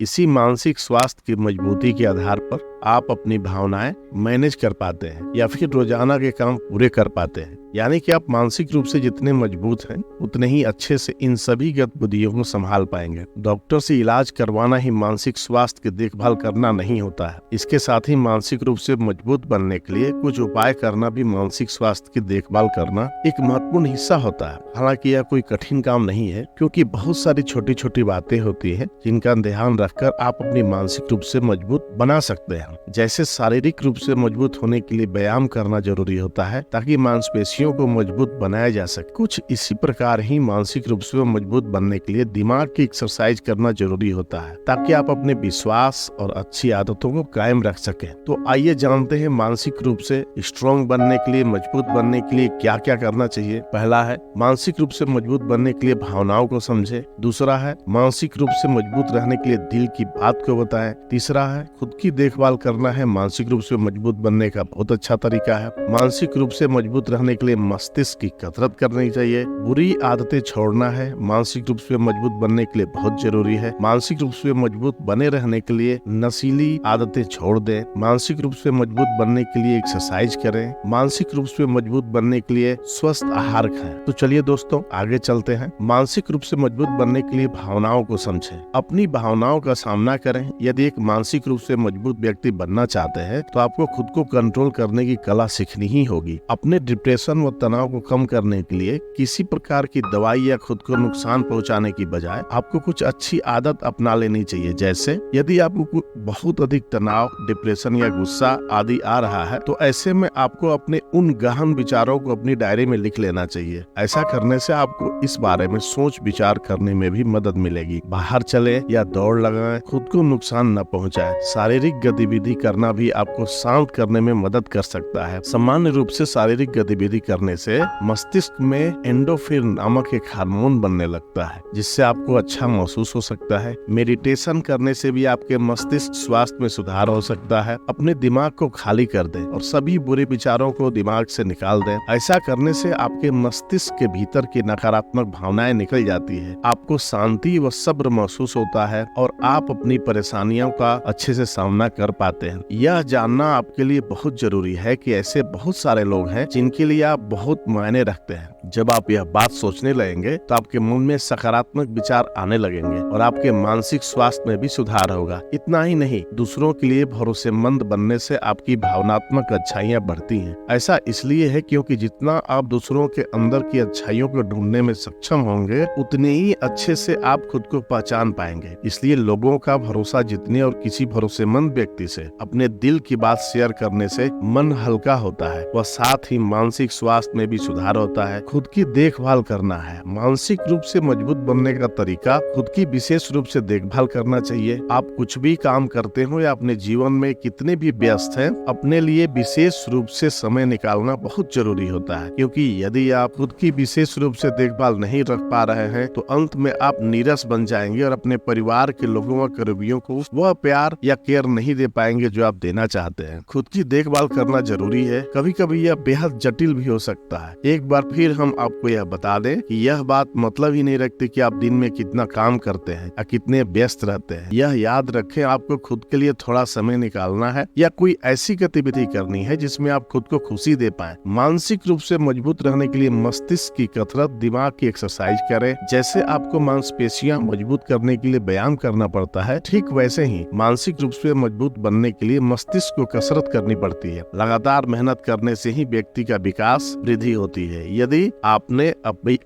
इसी मानसिक स्वास्थ्य की मजबूती के आधार पर आप अपनी भावनाएं मैनेज कर पाते हैं या फिर रोजाना के काम पूरे कर पाते हैं। यानी कि आप मानसिक रूप से जितने मजबूत हैं उतने ही अच्छे से इन सभी गतिविधियों को संभाल पाएंगे। डॉक्टर से इलाज करवाना ही मानसिक स्वास्थ्य की देखभाल करना नहीं होता है। इसके साथ ही मानसिक रूप से मजबूत बनने के लिए कुछ उपाय करना भी मानसिक स्वास्थ्य की देखभाल करना एक महत्वपूर्ण हिस्सा होता है। हालांकि यह कोई कठिन काम नहीं है, क्योंकि बहुत सारी छोटी छोटी बातें होती है जिनका ध्यान रखकर आप अपनी मानसिक रूप से मजबूत बना सकते हैं। जैसे शारीरिक रूप से मजबूत होने के लिए व्यायाम करना जरूरी होता है ताकि मांसपेशियों को मजबूत बनाया जा सके। कुछ इसी प्रकार ही मानसिक रूप से मजबूत बनने के लिए दिमाग की एक्सरसाइज करना जरूरी होता है ताकि आप अपने विश्वास और अच्छी आदतों को कायम रख सकें। तो आइए जानते हैं मानसिक रूप से स्ट्रॉन्ग बनने के लिए, मजबूत बनने के लिए क्या क्या करना चाहिए। पहला है मानसिक रूप से मजबूत बनने के लिए भावनाओं को समझे। दूसरा है मानसिक रूप से मजबूत रहने के लिए दिल की बात को बताएं। तीसरा है खुद की देखभाल करना है मानसिक रूप से मजबूत बनने का बहुत अच्छा तरीका है। मानसिक रूप से मजबूत रहने के लिए मस्तिष्क की कसरत करनी चाहिए। बुरी आदतें छोड़ना है मानसिक रूप से मजबूत बनने के लिए बहुत जरूरी है। मानसिक रूप से मजबूत बने रहने के लिए नशीली आदतें छोड़ दें। मानसिक रूप से मजबूत बनने के लिए एक्सरसाइज करें। मानसिक रूप से मजबूत बनने के लिए स्वस्थ आहार खाएं। तो चलिए दोस्तों आगे चलते हैं। मानसिक रूप से मजबूत बनने के लिए भावनाओं को समझें, अपनी भावनाओं का सामना करें। यदि एक मानसिक रूप से मजबूत व्यक्ति बनना चाहते हैं तो आपको खुद को कंट्रोल करने की कला सीखनी ही होगी। अपने डिप्रेशन व तनाव को कम करने के लिए किसी प्रकार की दवाई या खुद को नुकसान पहुंचाने की बजाय आपको कुछ अच्छी आदत अपना लेनी चाहिए। जैसे यदि आपको बहुत अधिक तनाव, डिप्रेशन या गुस्सा आदि आ रहा है तो ऐसे में आपको अपने उन गहन विचारों को अपनी डायरी में लिख लेना चाहिए। ऐसा करने से आपको इस बारे में सोच विचार करने में भी मदद मिलेगी। बाहर चले या दौड़ लगाएं, खुद को नुकसान न पहुंचाए। शारीरिक गतिविधि करना भी आपको शांत करने में मदद कर सकता है। सामान्य रूप से शारीरिक गतिविधि करने से मस्तिष्क में एंडोर्फिन नामक एक हार्मोन बनने लगता है जिससे आपको अच्छा महसूस हो सकता है। मेडिटेशन करने से भी आपके मस्तिष्क स्वास्थ्य में सुधार हो सकता है। अपने दिमाग को खाली कर दें और सभी बुरे विचारों को दिमाग से निकाल दें। ऐसा करने से आपके मस्तिष्क के भीतर की नकारात्मक भावनाएं निकल जाती है। आपको शांति व सब्र महसूस होता है और आप अपनी परेशानियों का अच्छे से सामना कर पाते हैं। यह जानना आपके लिए बहुत जरूरी है कि ऐसे बहुत सारे लोग हैं जिनके लिए आप बहुत मायने रखते हैं। जब आप यह बात सोचने लगेंगे तो आपके मन में सकारात्मक विचार आने लगेंगे और आपके मानसिक स्वास्थ्य में भी सुधार होगा। इतना ही नहीं, दूसरों के लिए भरोसेमंद बनने से आपकी भावनात्मक अच्छाइयाँ बढ़ती हैं। ऐसा इसलिए है क्योंकि जितना आप दूसरों के अंदर की अच्छाइयों को ढूंढने में सक्षम होंगे उतने ही अच्छे से आप खुद को पहचान पाएंगे। इसलिए लोगों का भरोसा जीतने और किसी भरोसेमंद व्यक्ति से अपने दिल की बात शेयर करने से मन हल्का होता है व साथ ही मानसिक स्वास्थ्य में भी सुधार होता है। खुद की देखभाल करना है। मानसिक रूप से मजबूत बनने का तरीका खुद की विशेष रूप से देखभाल करना चाहिए। आप कुछ भी काम करते हो या अपने जीवन में कितने भी व्यस्त हैं, अपने लिए विशेष रूप से समय निकालना बहुत जरूरी होता है, क्योंकि यदि आप खुद की विशेष रूप से देखभाल नहीं रख पा रहे हैं तो अंत में आप नीरस बन जाएंगे और अपने परिवार के लोगों व करीबियों को वह प्यार या केयर नहीं दे पाएंगे जो आप देना चाहते हैं। खुद की देखभाल करना जरूरी है। कभी कभी यह बेहद जटिल भी हो सकता है। एक बार फिर हम आपको यह बता दें कि यह बात मतलब ही नहीं रखती कि आप दिन में कितना काम करते हैं या कितने व्यस्त रहते हैं। यह याद रखें, आपको खुद के लिए थोड़ा समय निकालना है या कोई ऐसी गतिविधि करनी है जिसमें आप खुद को खुशी दे पाएं। मानसिक रूप से मजबूत रहने के लिए मस्तिष्क की कसरत, दिमाग की एक्सरसाइज करें। जैसे आपको मांसपेशियां मजबूत करने के लिए व्यायाम करना पड़ता है, ठीक वैसे ही मानसिक रूप से मजबूत बनने के लिए मस्तिष्क को कसरत करनी पड़ती है। लगातार मेहनत करने से ही व्यक्ति का विकास, वृद्धि होती है। यदि आपने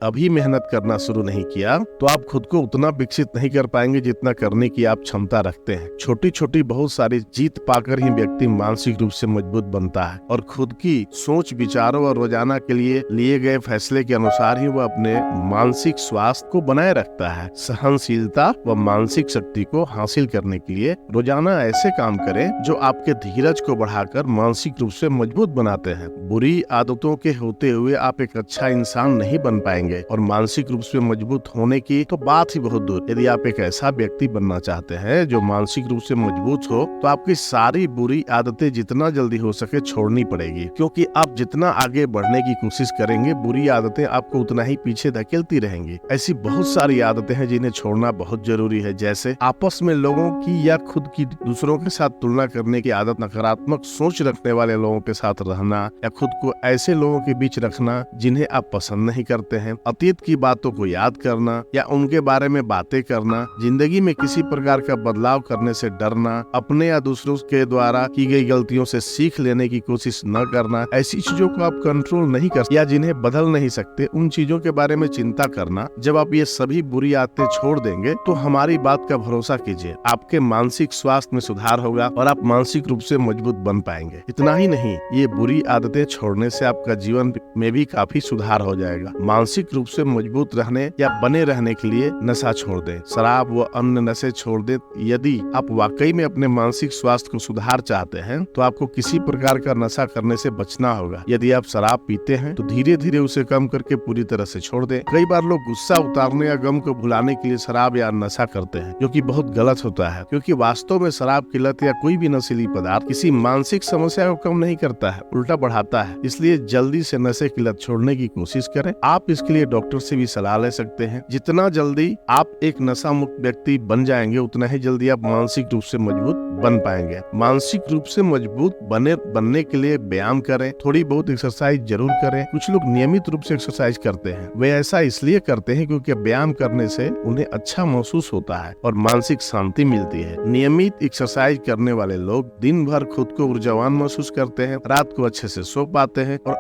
अभी मेहनत करना शुरू नहीं किया तो आप खुद को उतना विकसित नहीं कर पाएंगे जितना करने की आप क्षमता रखते हैं। छोटी छोटी बहुत सारी जीत पाकर ही व्यक्ति मानसिक रूप से मजबूत बनता है और खुद की सोच विचारों और रोजाना के लिए गए फैसले के अनुसार ही वह अपने मानसिक स्वास्थ्य को बनाए रखता है। सहनशीलता व मानसिक शक्ति को हासिल करने के लिए रोजाना ऐसे काम करें करें जो आपके धीरज को बढ़ाकर मानसिक रूप से मजबूत बनाते हैं। बुरी आदतों के होते हुए आप एक अच्छा इंसान नहीं बन पाएंगे और मानसिक रूप से मजबूत होने की तो बात ही बहुत दूर। यदि आप एक ऐसा व्यक्ति बनना चाहते हैं जो मानसिक रूप से मजबूत हो तो आपकी सारी बुरी आदतें जितना जल्दी हो सके छोड़नी पड़ेगी, क्योंकि आप जितना आगे बढ़ने की कोशिश करेंगे बुरी आदतें आपको उतना ही पीछे धकेलती रहेंगी। ऐसी बहुत सारी आदतें हैं जिन्हें छोड़ना बहुत जरूरी है, जैसे आपस में लोगों की या खुद की दूसरों के साथ तुलना करने की आदत, नकारात्मक सोच रखने वाले लोगों के साथ रहना या खुद को ऐसे लोगों के बीच रखना जिन्हें आप पसंद नहीं करते हैं, अतीत की बातों को याद करना या उनके बारे में बातें करना, जिंदगी में किसी प्रकार का बदलाव करने से डरना, अपने या दूसरों के द्वारा की गई गलतियों से सीख लेने की कोशिश न करना, ऐसी चीजों को आप कंट्रोल नहीं कर या जिन्हें बदल नहीं सकते उन चीजों के बारे में चिंता करना। जब आप ये सभी बुरी आदतें छोड़ देंगे तो हमारी बात का भरोसा कीजिए, आपके मानसिक स्वास्थ्य में सुधार होगा और आप मानसिक रूप से मजबूत बन पाएंगे। इतना ही नहीं, ये बुरी आदतें छोड़ने से आपका जीवन में भी काफी सुधार हो जाएगा। मानसिक रूप से मजबूत रहने या बने रहने के लिए नशा छोड़ दें, शराब व अन्य नशे छोड़ दें। यदि आप वाकई में अपने मानसिक स्वास्थ्य को सुधार चाहते हैं तो आपको किसी प्रकार का नशा करने से बचना होगा। यदि आप शराब पीते हैं तो धीरे धीरे उसे कम करके पूरी तरह से छोड़ दें। कई बार लोग गुस्सा उतारने या गम को भुलाने के लिए शराब या नशा करते हैं, जो कि बहुत गलत होता है, क्योंकि वास्तव में शराब की लत या कोई भी नशीली पदार्थ किसी मानसिक समस्या को कम नहीं करता है, उल्टा बढ़ाता है। इसलिए जल्दी से नशे की लत छोड़ने की कोशिश करें। आप इसके लिए डॉक्टर से भी सलाह ले सकते हैं। जितना जल्दी आप एक नशा मुक्त व्यक्ति बन जाएंगे उतना ही जल्दी आप मानसिक रूप से मजबूत बन पाएंगे। मानसिक रूप से मजबूत बनने के लिए व्यायाम करें, थोड़ी बहुत एक्सरसाइज जरूर करें। कुछ लोग नियमित रूप से एक्सरसाइज करते हैं, वे ऐसा इसलिए करते हैं क्योंकि व्यायाम करने से उन्हें अच्छा महसूस होता है और मानसिक शांति मिलती है। नियमित एक्सरसाइज करने वाले लोग दिन भर खुद को ऊर्जावान महसूस करते हैं, रात को अच्छे से सो पाते हैं और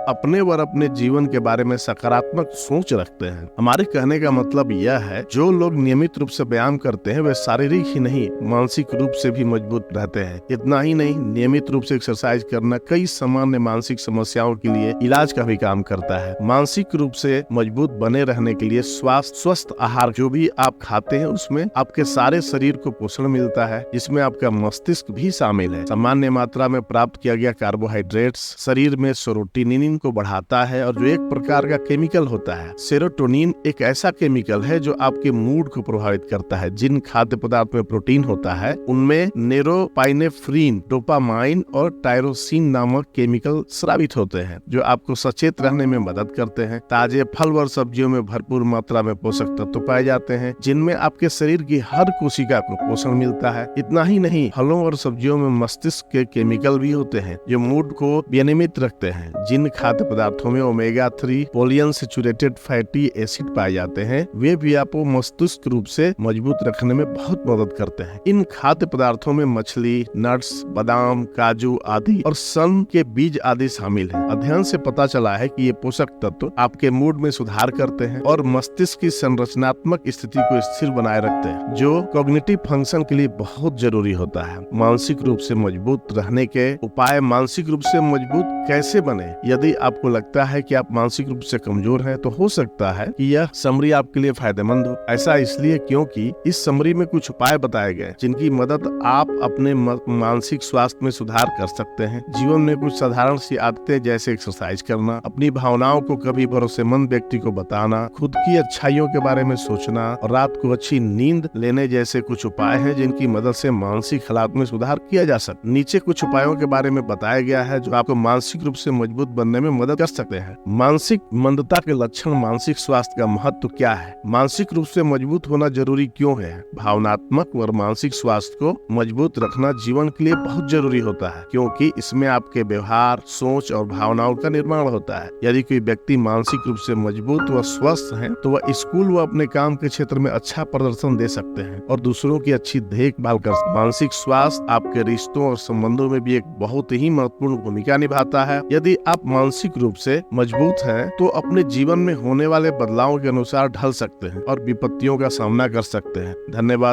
अपने जीवन के बारे में सकारात्मक सोच रखते हैं। हमारे कहने का मतलब यह है, जो लोग नियमित रूप से व्यायाम करते हैं वे शारीरिक ही नहीं मानसिक रूप से भी मजबूत रहते हैं। इतना ही नहीं, नियमित रूप से एक्सरसाइज करना कई सामान्य मानसिक समस्याओं के लिए इलाज का भी काम करता है। मानसिक रूप से मजबूत बने रहने के लिए स्वस्थ आहार जो भी आप खाते हैं उसमें आपके सारे शरीर को पोषण मिलता है, जिसमें आपका मस्तिष्क भी शामिल है। सामान्य मात्रा में प्राप्त किया गया कार्बोहाइड्रेट्स शरीर में सेरोटोनिन को बढ़ाता है और जो एक प्रकार का केमिकल होता है। सेरोटोनिन एक ऐसा केमिकल है जो आपके मूड को प्रभावित करता है। जिन खाद्य पदार्थ में प्रोटीन होता है उनमें नोरोपाइनेफ्रिन, डोपामाइन और टायरोसिन नामक केमिकल स्रावित होते हैं जो आपको सचेत रहने में मदद करते हैं। ताजे फल और सब्जियों में भरपूर मात्रा में पोषक तत्व पाए जाते हैं जिनमें आपके शरीर की हर कोशिका को पोषण मिलता है। इतना ही नहीं, फलों और सब्जियों में मस्तिष्क के केमिकल भी होते हैं जो मूड को विनियमित रखते हैं। जिन खाद्य पदार्थों में ओमेगा 3 पॉलीअनसैचुरेटेड फैटी एसिड पाए जाते हैं वे भी आपको मस्तिष्क रूप से मजबूत रखने में बहुत मदद करते हैं। इन खाद्य पदार्थों में मछली, नट्स, बादाम, काजू आदि और सन के बीज आदि शामिल हैं। अध्ययन से पता चला है कि ये पोषक तत्व आपके मूड में सुधार करते हैं और मस्तिष्क की संरचनात्मक स्थिति को स्थिर बनाए रखते हैं, जो कॉग्निटिव फंक्शन के लिए बहुत जरूरी होता है। मानसिक रूप से मजबूत रहने के उपाय। मानसिक रूप से मजबूत कैसे बने? यदि आपको लगता है कि आप मानसिक रूप से कमजोर हैं तो हो सकता है कि यह समरी आपके लिए फायदेमंद हो। ऐसा इसलिए क्योंकि इस समरी में कुछ उपाय बताए गए जिनकी मदद आप अपने मानसिक स्वास्थ्य में सुधार कर सकते हैं। जीवन में कुछ साधारण सी आदतें जैसे एक्सरसाइज करना, अपनी भावनाओं को कभी भरोसेमंद व्यक्ति को बताना, खुद की अच्छाइयों के बारे में सोचना और रात को अच्छी नींद लेने जैसे कुछ उपाय हैं जिनकी मदद से मानसिक हालात में सुधार किया जा सकता है। नीचे कुछ उपायों के बारे में बताया गया है जो आपको मानसिक रूप से मजबूत बनने में मदद कर सकते हैं। मानसिक मंदता के लक्षण। मानसिक स्वास्थ्य का महत्व क्या है? मानसिक रूप से मजबूत होना जरूरी क्यों है? भावनात्मक और मानसिक स्वास्थ्य को मजबूत रखना जीवन के लिए बहुत जरूरी होता है क्योंकि इसमें आपके व्यवहार, सोच और भावनाओं का निर्माण होता है। यदि कोई व्यक्ति मानसिक रूप से मजबूत व स्वस्थ है तो वह स्कूल व अपने काम के क्षेत्र में अच्छा प्रदर्शन दे सकते हैं और दूसरों की अच्छी देखभाल कर सकते हैं। मानसिक स्वास्थ्य आपके रिश्तों और संबंधों में भी एक बहुत ही महत्वपूर्ण भूमिका निभाता है। यदि आप मानसिक रूप से मजबूत हैं तो अपने जीवन में होने वाले बदलावों के अनुसार ढल सकते हैं और विपत्तियों का सामना कर सकते हैं। धन्यवाद।